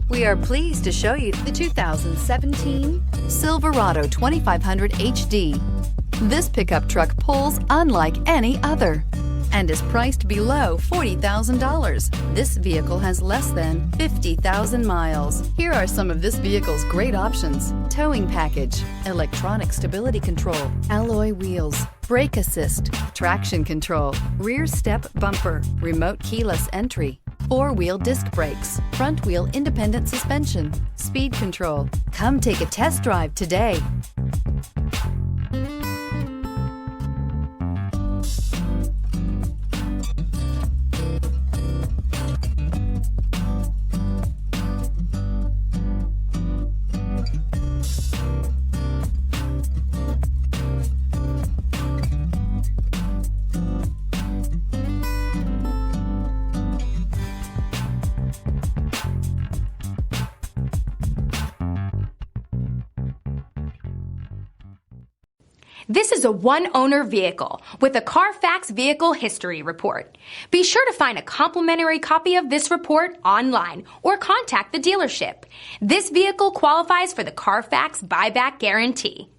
We are pleased to show you the 2017 Silverado 2500HD. This pickup truck pulls unlike any other and is priced below $40,000. This vehicle has less than 50,000 miles. Here are some of this vehicle's great options: towing package, electronic stability control, alloy wheels, brake assist, traction control, rear step bumper, remote keyless entry, four-wheel disc brakes, front-wheel independent suspension, speed control. Come take a test drive today. This is a one-owner vehicle with a CARFAX Vehicle History Report. Be sure to find a complimentary copy of this report online or contact the dealership. This vehicle qualifies for the CARFAX Buyback Guarantee.